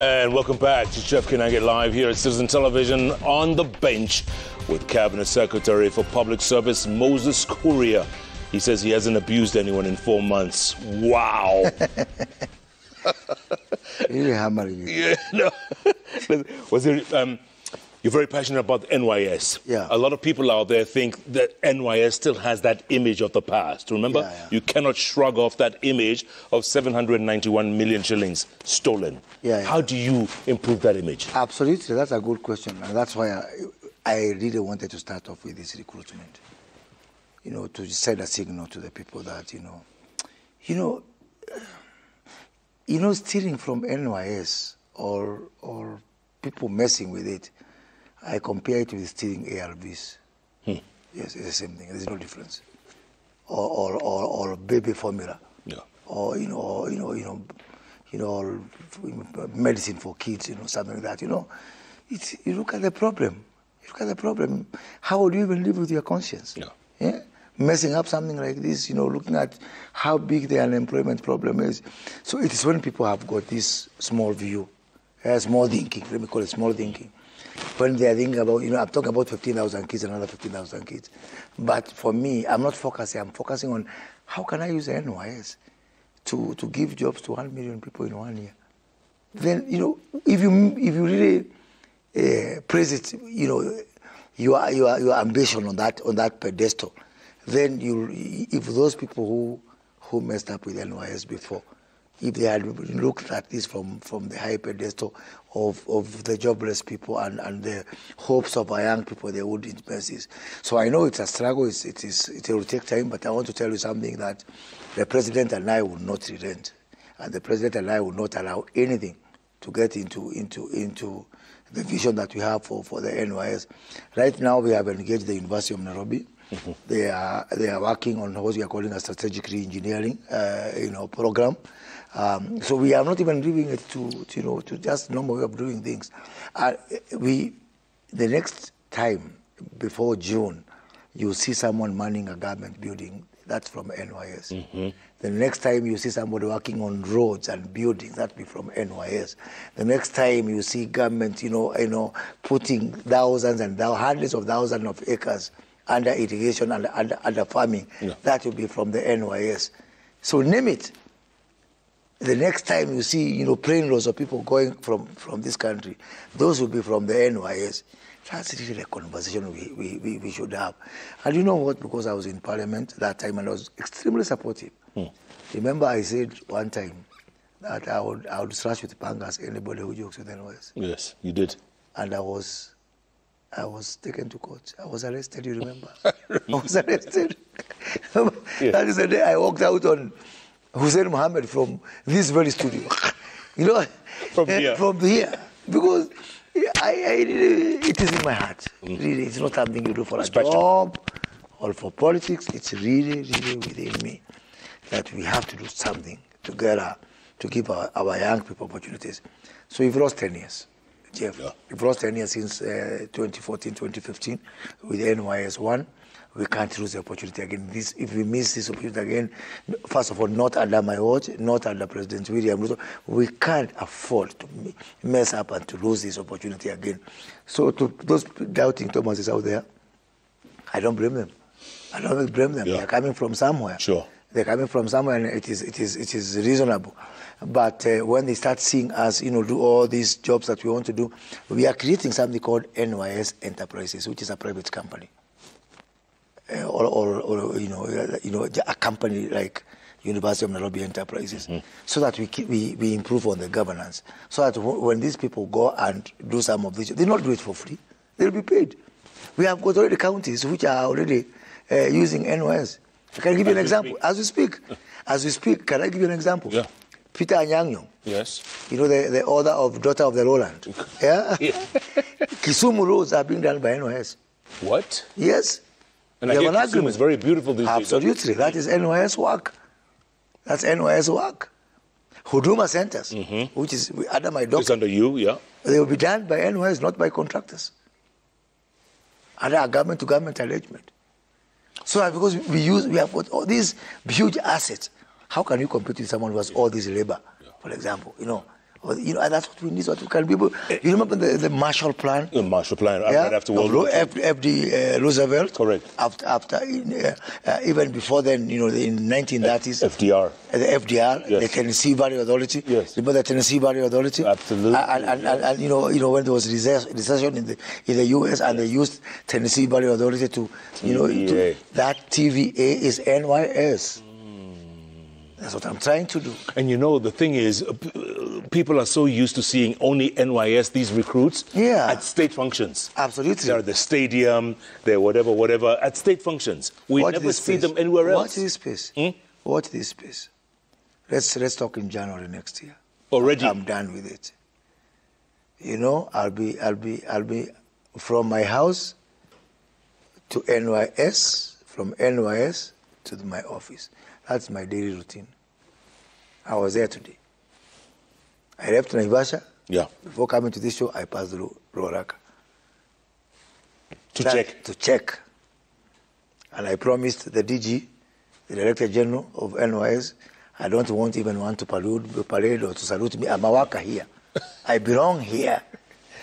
And welcome back to Jeff Koinange Live here at Citizen Television. On the bench with Cabinet Secretary for Public Service Moses Kuria. He says he hasn't abused anyone in 4 months. Wow. Really hammering you. Yeah, no. Was there, you're very passionate about NYS. Yeah. A lot of people out there think that NYS still has that image of the past. Remember, you cannot shrug off that image of 791 million shillings stolen. How do you improve that image? Absolutely, that's a good question. And that's why I really wanted to start off with this recruitment. You know, to send a signal to the people that, stealing from NYS or people messing with it, I compare it with stealing ARVs. Yes, it's the same thing. There's no difference. Or baby formula. Yeah. Or medicine for kids. Something like that. You look at the problem. You look at the problem. How would you even live with your conscience? Yeah. Messing up something like this. Looking at how big the unemployment problem is. So it is when people have got this small view, small thinking. Let me call it small thinking. When they are thinking about, I'm talking about 15,000 kids, another 15,000 kids. But for me, I'm not focusing. I'm focusing on how can I use the NYS to give jobs to 1 million people in 1 year. Then, if you really praise it, your ambition on that pedestal, then if those people who messed up with NYS before, if they had looked at this from the high pedestal of the jobless people and the hopes of our young people, they wouldn't miss this. So I know it's a struggle, it will take time, but I want to tell you something that the President and I will not relent. And the President and I will not allow anything to get into the vision that we have for the NYS. Right now we have engaged the University of Nairobi. They are working on what we are calling a strategic re-engineering program. So we are not even leaving it to just normal way of doing things. The next time before June, you see someone manning a government building. That's from NYS. The next time you see somebody working on roads and buildings, that be from NYS. The next time you see government, putting thousands and hundreds of thousands of acres under irrigation and under farming, that will be from the NYS. So name it. The next time you see, plane loads of people going from this country, those will be from the NYS. That's really a conversation we should have. And you know what? Because I was in Parliament that time and I was extremely supportive. Remember I said one time that I would slash with pangas anybody who jokes with NYS. Yes, you did. And I was taken to court. I was arrested, you remember? I was arrested. That is the day I walked out on Hussein Mohammed from this very studio. From here. Because it is in my heart. Really, it's not something you do for a job or for politics. It's really, really within me that we have to do something together to give our young people opportunities. So we've lost 10 years. Jeff, we've lost 10 years since 2014, 2015 with NYS 1. We can't lose the opportunity again. If we miss this opportunity again, first of all, not under my watch, not under President William Ruto, we can't afford to mess up and to lose this opportunity again. So to those doubting Thomases out there, I don't blame them. I don't blame them. They're coming from somewhere. Sure. They're coming from somewhere, and it is reasonable. But when they start seeing us, do all these jobs that we want to do, we are creating something called NYS Enterprises, which is a private company. Or a company like University of Nairobi Enterprises, so that we improve on the governance, so that when these people go and do some of this, they not do it for free, they'll be paid. We have got already counties which are already using NYS. I can give you an example. As we speak, can I give you an example? Yeah. Peter Anyang', yes, the author of Daughter of the Lowland. Kisumu roads are being done by NYS. What? Yes. And I hear Kisumu is very beautiful these days. Absolutely. That is NYS work. That's NYS work. Huduma centers, which is under my doctor. It's under you, yeah. They will be done by NYS, not by contractors. Under a government-to-government arrangement. So because we have got all these huge assets, how can you compete with someone who has all this labor, for example, You know, and that's what we need. So that we can be able. You remember the Marshall Plan? The Marshall Plan, right after World War II. FD Roosevelt. Correct. After even before then, you know, in the 1930s. FDR. The FDR, yes. the Tennessee Valley Authority. Yes. Remember the Tennessee Valley Authority? Absolutely. And you know when there was recession in the U.S. and they used Tennessee Valley Authority to, you know, that TVA is NYS. That's what I'm trying to do. And you know, the thing is, people are so used to seeing only NYS, these recruits, at state functions. Absolutely. They're at the stadium, they're whatever, at state functions. We never see them anywhere else. Watch this space. Watch this space. Let's talk in January next year. Already? I'm done with it. You know, I'll be from my house to NYS, from NYS to my office. That's my daily routine. I was there today. I left Naivasha. Yeah. Before coming to this show, I passed through Ruaraka. To check? To check. And I promised the DG, the Director General of NYS, I don't want even one to parade or to salute me. I'm a worker here. I belong here.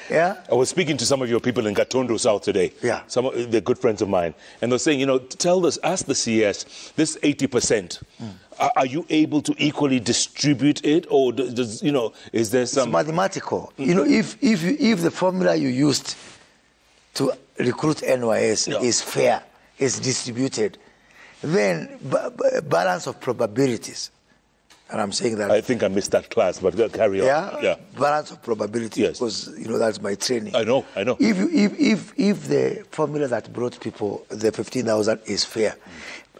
Yeah. I was speaking to some of your people in Gatundu South today. Yeah. They're good friends of mine. And they're saying, you know, ask the CS, this 80%, are you able to equally distribute it? Or does, you know, is there some... It's mathematical. You know, if the formula you used to recruit NYS is fair, is distributed, then balance of probabilities. And I'm saying that... I think I missed that class, but carry on. Yeah? Balance of probability, because, you know, that's my training. I know. If the formula that brought people, the 15,000, is fair,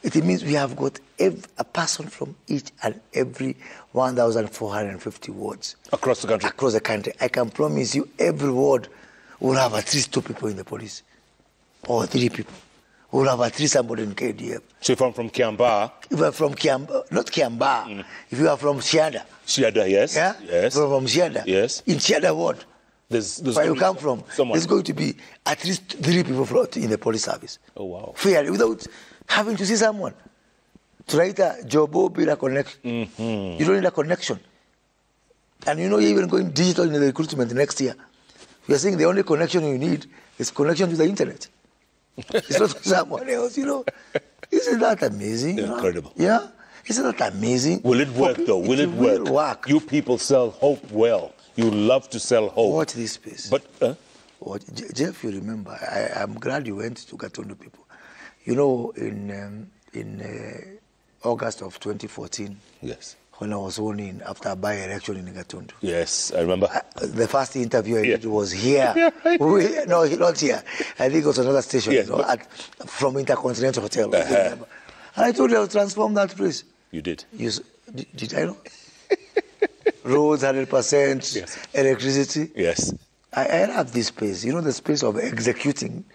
it means we have got a person from each and every 1,450 wards. Across the country? Across the country. I can promise you every ward will have at least 2 people in the police, or 3 people. We'll have at least somebody in KDF. So if I'm from Kiambaa? If you're from Kiambaa, not Kiambaa, if you are from Siada. Siada, yes. Yeah? Yes. From Siada. Yes. In Siada ward, where you come from, there's going to be at least 3 people in the police service. Oh, wow. Fairly, without having to see someone. To write a job, build a connection. You don't need a connection. And you know, you're even going digital in the recruitment next year. We are saying the only connection you need is connection to the internet. It's not someone else, you know. Isn't that amazing? Incredible. Yeah? Isn't that amazing? Will it work, though? Will it work? You people sell hope well. You love to sell hope. Watch this space. But, Jeff, you remember, I'm glad you went to Gatundu people. You know, in August of 2014, yes, when I was sworn in after a by-election in Gatundu. Yes, I remember. The first interview I did was here. No, not here. I think it was another station, you know, from Intercontinental Hotel. And I told you I would transform that place. You did? Did I know? Roads, 100%, electricity. Yes. I have this space, you know, the space of executing,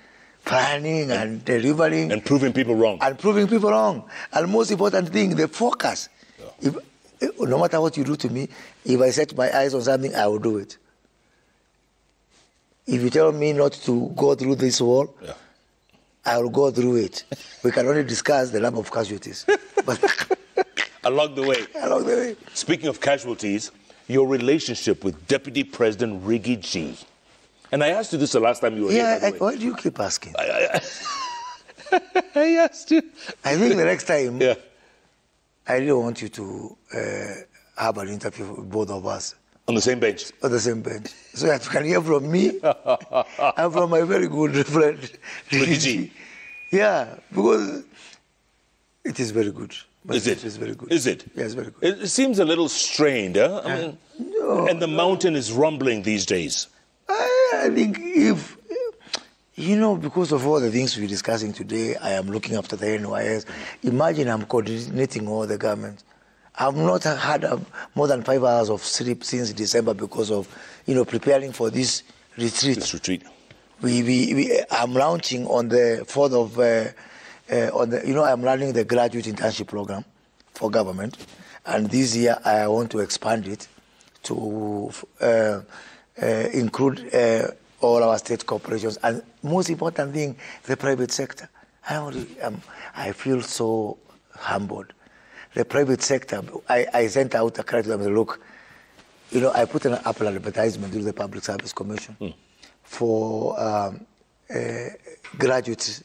planning and delivering. And proving people wrong. And most important thing, the focus. No matter what you do to me, if I set my eyes on something, I will do it. If you tell me not to go through this wall, I will go through it. We can only discuss the number of casualties. But Along the way. Along the way. Speaking of casualties, your relationship with Deputy President Riggy G. And I asked you this the last time you were here. Yeah, why do you keep asking? I asked you. I think the next time... I really want you to have an interview with both of us. On the same bench? On the same bench. So that you can hear from me and from my very good friend, Riggy G. Yeah, because it is very good. Is it? It is very good. Is it? Yeah, it's very good. It seems a little strained, huh? I mean, no, and the mountain is rumbling these days. I think if... You know, because of all the things we're discussing today, I am looking after the NYS. Imagine I'm coordinating all the governments. I've not had more than 5 hours of sleep since December because of, you know, preparing for this retreat. I'm launching on the 4th of, I'm running the graduate internship program for government. And this year I want to expand it to include all our state corporations, and most important thing, the private sector. I feel so humbled. The private sector, I sent out a cry to them, look, you know, I put up an advertisement through the Public Service Commission for graduates,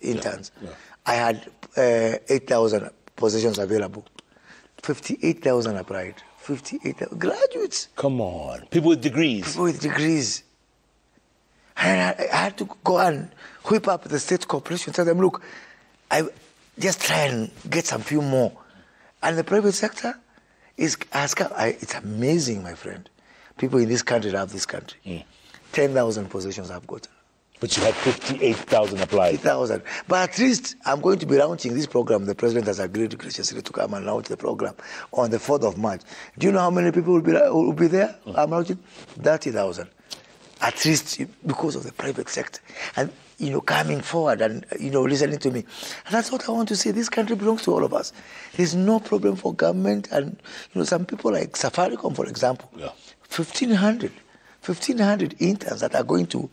interns. Yeah. I had 8,000 positions available. 58,000 applied. 58,000 graduates. Come on. People with degrees. People with degrees. And I had to go and whip up the state corporation, tell them, look, I just try and get some few more. And the private sector it's amazing, my friend. People in this country love this country. 10,000 positions I've gotten. But you had 58,000 applied. 50,000. But at least I'm going to be launching this program. The president has agreed graciously to come and launch the program on the 4th of March. Do you know how many people will be there? I'm launching 30,000. At least because of the private sector. And, you know, coming forward and, you know, listening to me. And that's what I want to say. This country belongs to all of us. There's no problem for government. And, you know, some people like Safaricom, for example, 1,500 interns that are going to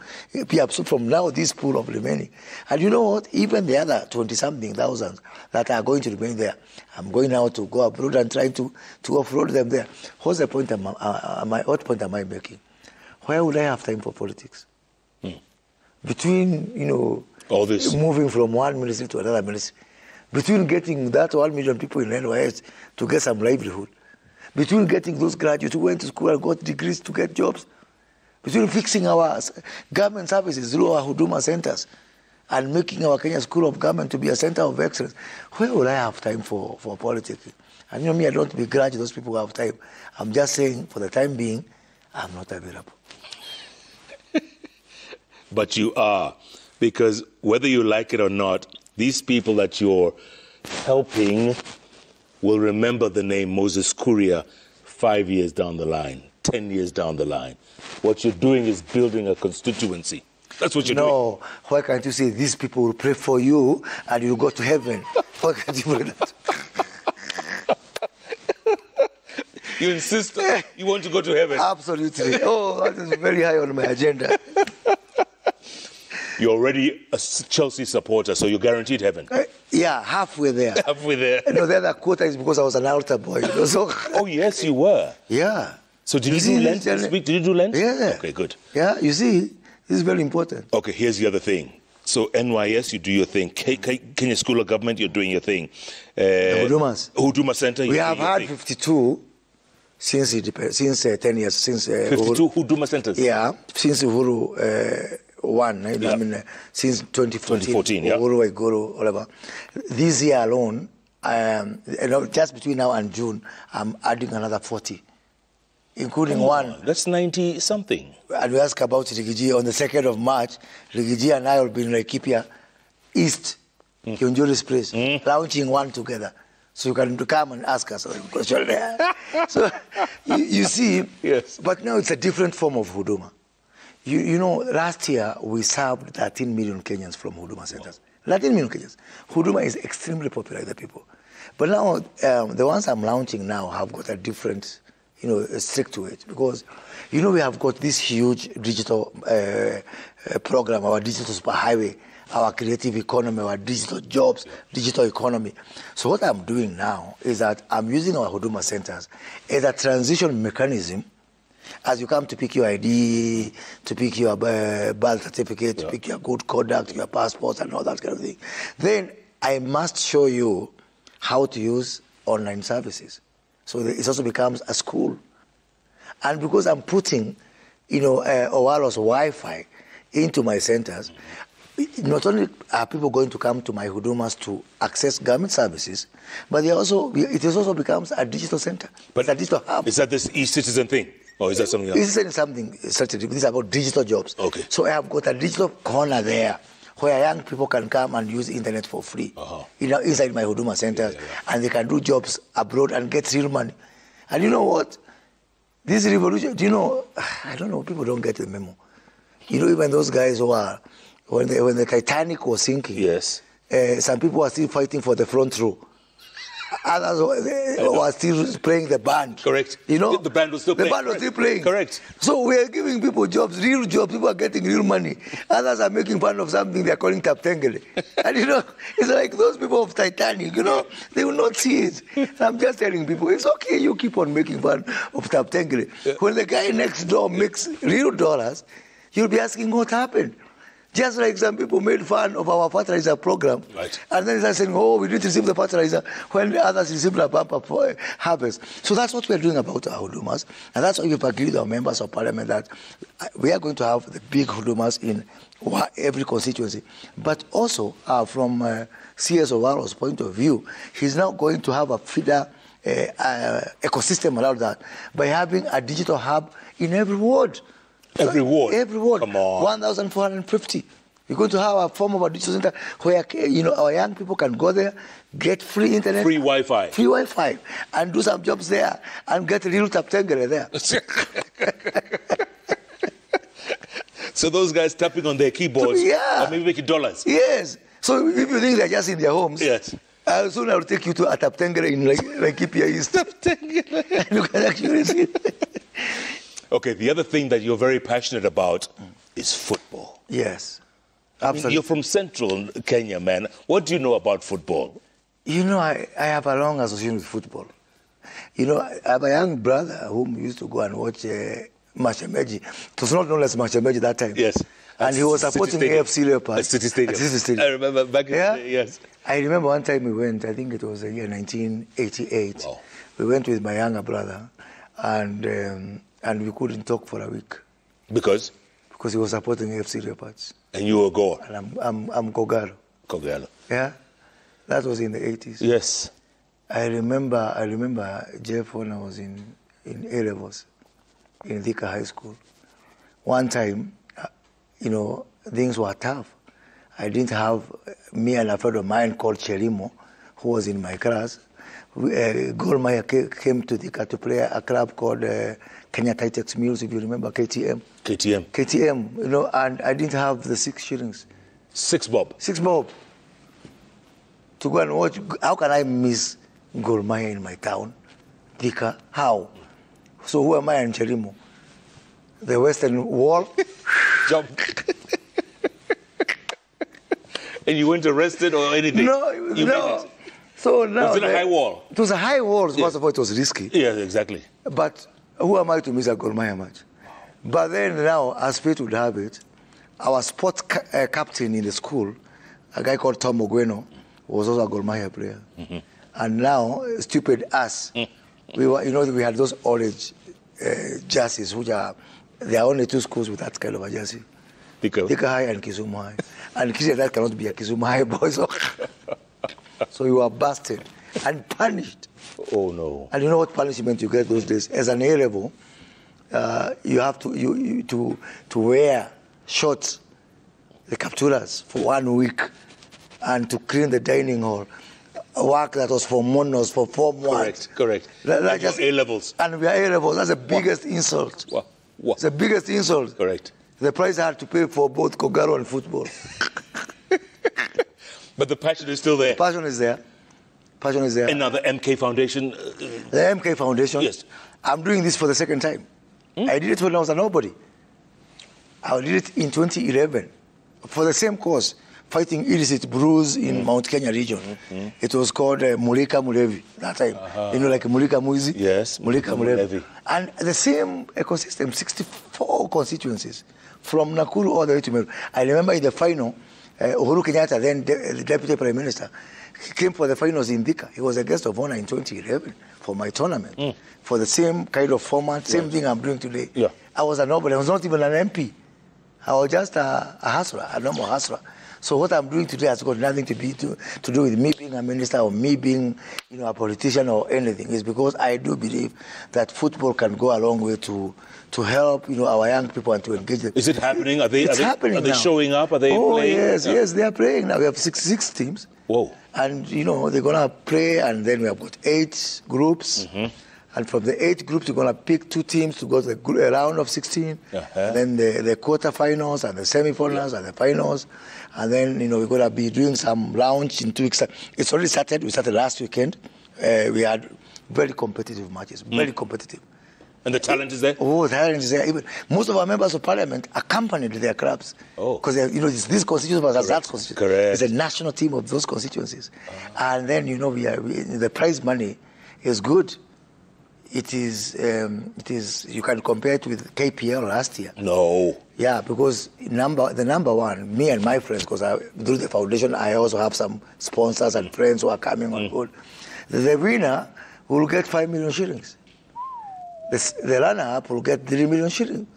be absorbed from now, this pool of remaining. And you know what? Even the other 20-something thousands that are going to remain there, I'm going now to go abroad and trying to offload them there. What's the point? What point am I making? Where would I have time for politics? Between, you know, all this moving from one ministry to another ministry, between getting that 1 million people in NYS to get some livelihood, between getting those graduates who went to school and got degrees to get jobs, between fixing our government services through our Huduma centers and making our Kenya School of Government to be a center of excellence, where will I have time for politics? And you know me, I don't begrudge those people who have time. I'm just saying, for the time being, I'm not available. But you are, because whether you like it or not, these people that you're helping will remember the name Moses Kuria 5 years down the line, 10 years down the line. What you're doing is building a constituency. That's what you're doing. No, why can't you say these people will pray for you and you'll go to heaven? Why can't you do that? You insist you want to go to heaven? Absolutely. Oh, that is very high on my agenda. You're already a Chelsea supporter, so you're guaranteed heaven. Yeah, halfway there. Halfway there. You know, the other quarter is because I was an altar boy. You know, so. Oh, yes, you were. Yeah. So did you do Lent this week? Did you do Lent? Yeah. Okay, good. Yeah, you see, this is very important. Okay, here's the other thing. So NYS, you do your thing. Kenya School of Government, you're doing your thing. The Huduma Center, we have had 52 since 10 years. Since 52 Huduma Centers? Yeah, since Uhuru won. I mean, since 2014. Yeah. Uhuru, Waiguru, whatever. This year alone, you know, just between now and June, I'm adding another 40. Including one. That's 90-something. And we ask about Rigiji on the 2nd of March. Rigiji and I will be in Laikipia East, Kionjuri's place, launching one together. So you can come and ask us a question there. So you see, yes. But now it's a different form of Huduma. You know, last year we served 13 million Kenyans from Huduma centers. 13 million Kenyans. Huduma is extremely popular with the people. But now, the ones I'm launching now have got a different, you know, stick to it. Because, you know, we have got this huge digital program, our digital superhighway, our creative economy, our digital jobs, digital economy. So what I'm doing now is that I'm using our Huduma centers as a transition mechanism. As you come to pick your ID, to pick your birth certificate, to pick your good conduct, your passports and all that kind of thing, then I must show you how to use online services. So it also becomes a school. And because I'm putting, you know, Owalo's Wi-Fi into my centers, not only are people going to come to my Hudumas to access government services, but it also becomes a digital center. But it's a digital hub. Is that this e-citizen thing? Or is that something else? This is something strategic. This is about digital jobs. Okay. So I have got a digital corner there where young people can come and use internet for free. You know, inside my Huduma centers, and they can do jobs abroad and get real money. And you know what? This revolution, do you know, I don't know, people don't get the memo. You know, even those guys who are, when the Titanic was sinking, yes, some people are still fighting for the front row. Others were still playing the band. Correct. You know, the band was still playing. The band was still playing. Correct. So we are giving people jobs, real jobs. People are getting real money. Others are making fun of something they are calling Taptengele. And you know, it's like those people of Titanic. You know, they will not see it. And I'm just telling people, it's okay. You keep on making fun of Taptengele. Yeah. When the guy next door makes real dollars, you'll be asking what happened. Just like some people made fun of our fertilizer program. Right. And then they're saying, oh, we didn't receive the fertilizer when the others received a bumper for harvest. So that's what we're doing about our hudumas. And that's why we've agreed with our members of parliament that we are going to have the big hudumas in every constituency. But also, from CS Ovaro's point of view, he's now going to have a feeder ecosystem around that by having a digital hub in every ward. Every ward? Every ward. Come on. 1,450. We're going to have a form of a digital center where, you know, our young people can go there, get free internet. Free Wi-Fi. Free Wi-Fi. And do some jobs there and get real Taptengele there. So those guys tapping on their keyboards yeah. are maybe making dollars. Yes. So if you think they're just in their homes, yes. Soon I'll take you to a Taptengele in Laikipia East. Taptengele. You can actually see it. Okay, the other thing that you're very passionate about is football. Yes, I absolutely. mean, you're from central Kenya, man. What do you know about football? You know, I have a long association with football. You know, I have a young brother whom used to go and watch Mashemeji. It was not known as Mashemeji that time. Yes. And he was supporting AFC Leopards. At City Stadium. At City Stadium. I remember back in the day, yes. I remember one time we went, I think it was the year 1988. Wow. We went with my younger brother, and we couldn't talk for a week. Because? Because he was supporting AFC Leopards. And you were Goa? And I'm Kogalo. Kogalo. Yeah? That was in the 80s. Yes. I remember Jeff when I was in A-levels, in Thika High School. One time, you know, things were tough. I didn't have me and a friend of mine called Chelimo, who was in my class. Gor Mahia came to Thika to play a club called Kenya Titex Mills, if you remember, KTM. KTM, you know, and I didn't have the 6 shillings. 6 bob? 6 bob. To go and watch. How can I miss Gor Mahia in my town? Thika, how? So who am I and Chelimo? The Western Wall? Jump. And you weren't arrested or anything? No. So now was it a high wall? It was a high wall. Yes. First of all, it was risky. Yeah, exactly. But who am I to miss a Gor Mahia match? But then now, as fate would have it, our sports captain in the school, a guy called Tom Ogweno, was also a Gor Mahia player. Mm-hmm. And now, stupid us, we were, you know, we had those orange jerseys, which are, there are only 2 schools with that kind of a jersey. Thika High and Kisumu High. And Kisumu that cannot be a Kisumu High boy. So you were busted and punished. Oh no! And you know what punishment you get those days? As an A-level, you have to wear shorts, the capturas, for 1 week, and to clean the dining hall. Work that was for monos for 4 months. Correct. That's just A-levels. And we are A-levels. That's the biggest insult. What? It's the biggest insult. Correct. The price I had to pay for both Kogalo and football. But the passion is still there. Passion is there. Passion is there. And now the MK Foundation. The MK Foundation. Yes. I'm doing this for the second time. I did it when I was a nobody. I did it in 2011 for the same cause, fighting illicit brews in Mount Kenya region. It was called Mulika Mulevi that time. You know, like Mulika Muizi. Yes. Mulika Mulevi. And the same ecosystem, 64 constituencies, from Nakuru all the way to Meru. I remember in the final, Uhuru Kenyatta, then the Deputy Prime Minister, he came for the finals in Thika. He was a guest of honor in 2011 for my tournament, for the same kind of format, same thing I'm doing today. Yeah. I was a nobody. I was not even an MP. I was just a hustler, a normal hustler. So what I'm doing today has got nothing to do with me being a minister or me being, you know, a politician or anything. It's because I do believe that football can go a long way to help, you know, our young people and to engage them. Is it happening? Are they now. Showing up? Are they playing? Yes, they are playing now. We have 66 teams. Whoa. And, you know, they're going to play, and then we have got 8 groups. And from the 8 groups, we're going to pick 2 teams to go to the round of 16. And then the quarterfinals and the semifinals and the finals. And then, you know, we're going to be doing some rounds in 2 weeks. It's already started. We started last weekend We had very competitive matches, very competitive. And the talent is there? Oh, the talent is there. Even most of our members of parliament accompanied their clubs. Oh. Because, this constituency was that constituency. Correct. It's a national team of those constituencies. And then, the prize money is good. It is, you can compare it with KPL last year. No. Yeah, because the number one, me and my friends, because through the foundation, I also have some sponsors and friends who are coming on board. The winner will get 5 million shillings. The runner-up will get 3 million shillings.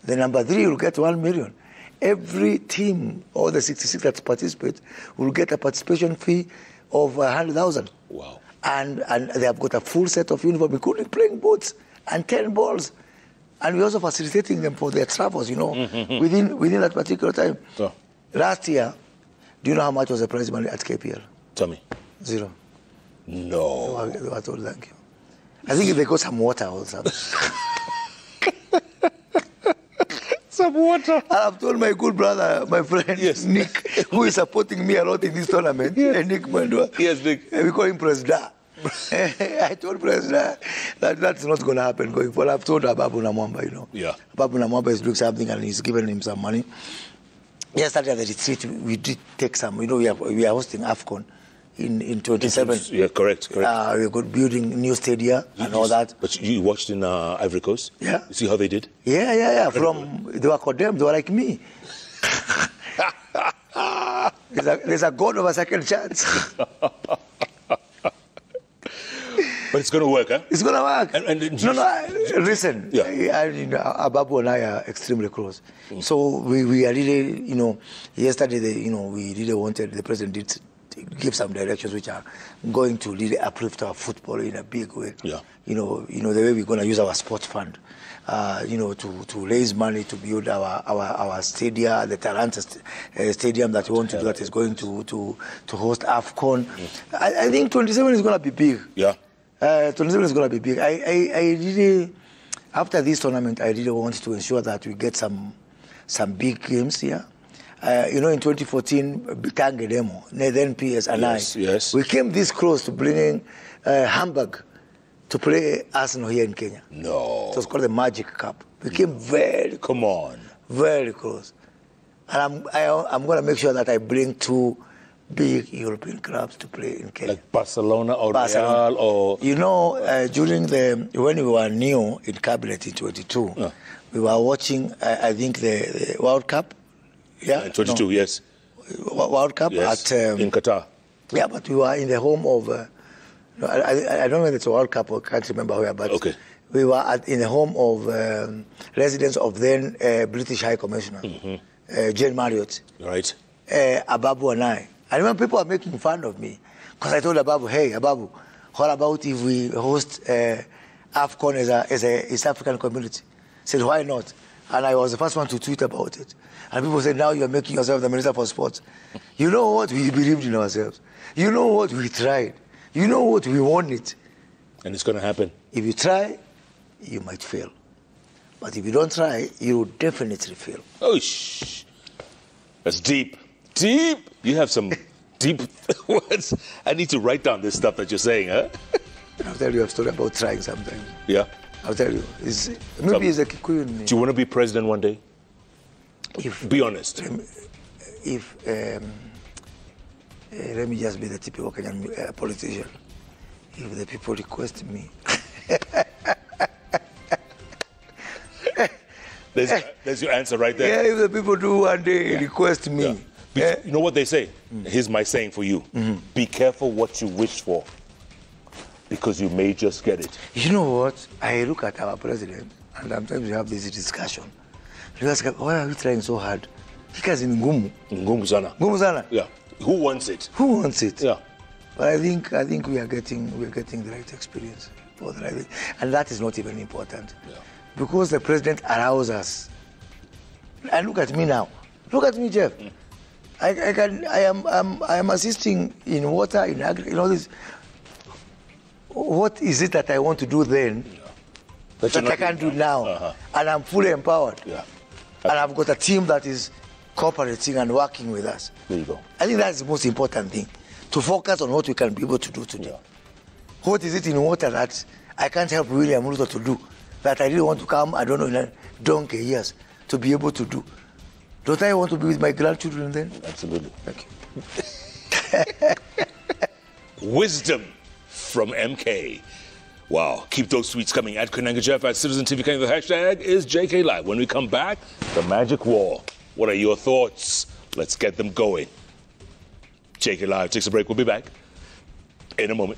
The number 3 will get 1 million. Every team, all the 66 that participate, will get a participation fee of 100,000. Wow. And they have got a full set of uniform, including playing boots and 10 balls. And we're also facilitating them for their travels, within that particular time. Oh. Last year, do you know how much was the prize money at KPL? Tell me. 0. No. They were told, thank you. I think they got some water or something. Some water. And I've told my good brother, my friend, Nick, who is supporting me a lot in this tournament, Nick Mandua. Yes, Nick. We call him President. I told President that that's not going to happen going forward. I've told Ababu Namwamba, Yeah. Ababu Namwamba is doing something and he's given him some money. Yesterday at the retreat, we did take some, we are hosting AFCON in 27. Yeah, correct. We got building new stadia and all that. But you watched in Ivory Coast? Yeah. You see how they did? Yeah. They were condemned. They were like me. There's a God of a second chance. But it's going to work, huh? It's going to work. Listen. Yeah. Ababu and I are extremely close. So we are really, yesterday, we really wanted, the president did give some directions which are going to really uplift our football in a big way. Yeah. The way we're going to use our sports fund, to raise money to build our stadium, the Talanta stadium that we want to do that is going to host AFCON. I think 27 is going to be big. Yeah. 27 is going to be big. I really, after this tournament, I really want to ensure that we get some big games here. In 2014, Bitange Demo, then PS and yes. we came this close to bringing Hamburg to play Arsenal here in Kenya. No. It was called the Magic Cup. We came very Come on. Very close. And I'm going to make sure that I bring 2 big European clubs to play in Kenya. Like Barcelona or Real or... during when we were new in cabinet in 22, we were watching, I think, the World Cup. Yeah, 22, yes. World Cup yes. at... in Qatar. Yeah, but we were in the home of... I don't know whether it's a World Cup or can't remember where, but we were in the home of residents of then British High Commissioner, Jane Marriott. Right. Ababu and I. I remember people are making fun of me because I told Ababu, hey, Ababu, what about if we host AFCON as a East African community? I said, why not? And I was the first one to tweet about it. And people said, now you're making yourself the Minister for Sports. You know what? We believed in ourselves. You know what? We tried. You know what? We want it. And it's going to happen. If you try, you might fail. But if you don't try, you will definitely fail. Oh, that's deep. Deep. You have some deep words. I need to write down this stuff that you're saying, huh? I'll tell you a story about trying sometimes. Yeah. I'll tell you. Maybe it's a Kikuyu. Do you want to be president one day? Be honest. Let me just be the typical Kenyan politician. If the people request me. There's your answer right there. Yeah, if the people do one day request me. Yeah. You know what they say? Here's my saying for you. Be careful what you wish for, because you may just get it. You know what? I look at our president, and sometimes we have this discussion. You ask, why are we trying so hard? Because in ngumu. Ngumu sana. Ngumu sana. Yeah. Who wants it? Who wants it? Yeah. But I think we are getting the right experience for the right thing. And that is not even important. Yeah. Because the president allows us. And look at me now. Look at me, Jeff. I am assisting in water, in agri, all this. What is it that I want to do then that I can't do now? And I'm fully empowered. Yeah. And I've got a team that is cooperating and working with us. There you go. I think that's the most important thing, to focus on what we can be able to do today. What is it in water that I can't help William Ruto to do? That I really want to come, I don't know, in a donkey years to be able to do. Don't I want to be with my grandchildren then? Absolutely. Okay. Wisdom from MK. Wow, keep those tweets coming at Koinange Jeff at Citizen TV. The hashtag is JK Live. When we come back, the magic wall. What are your thoughts? Let's get them going. JK Live takes a break. We'll be back in a moment.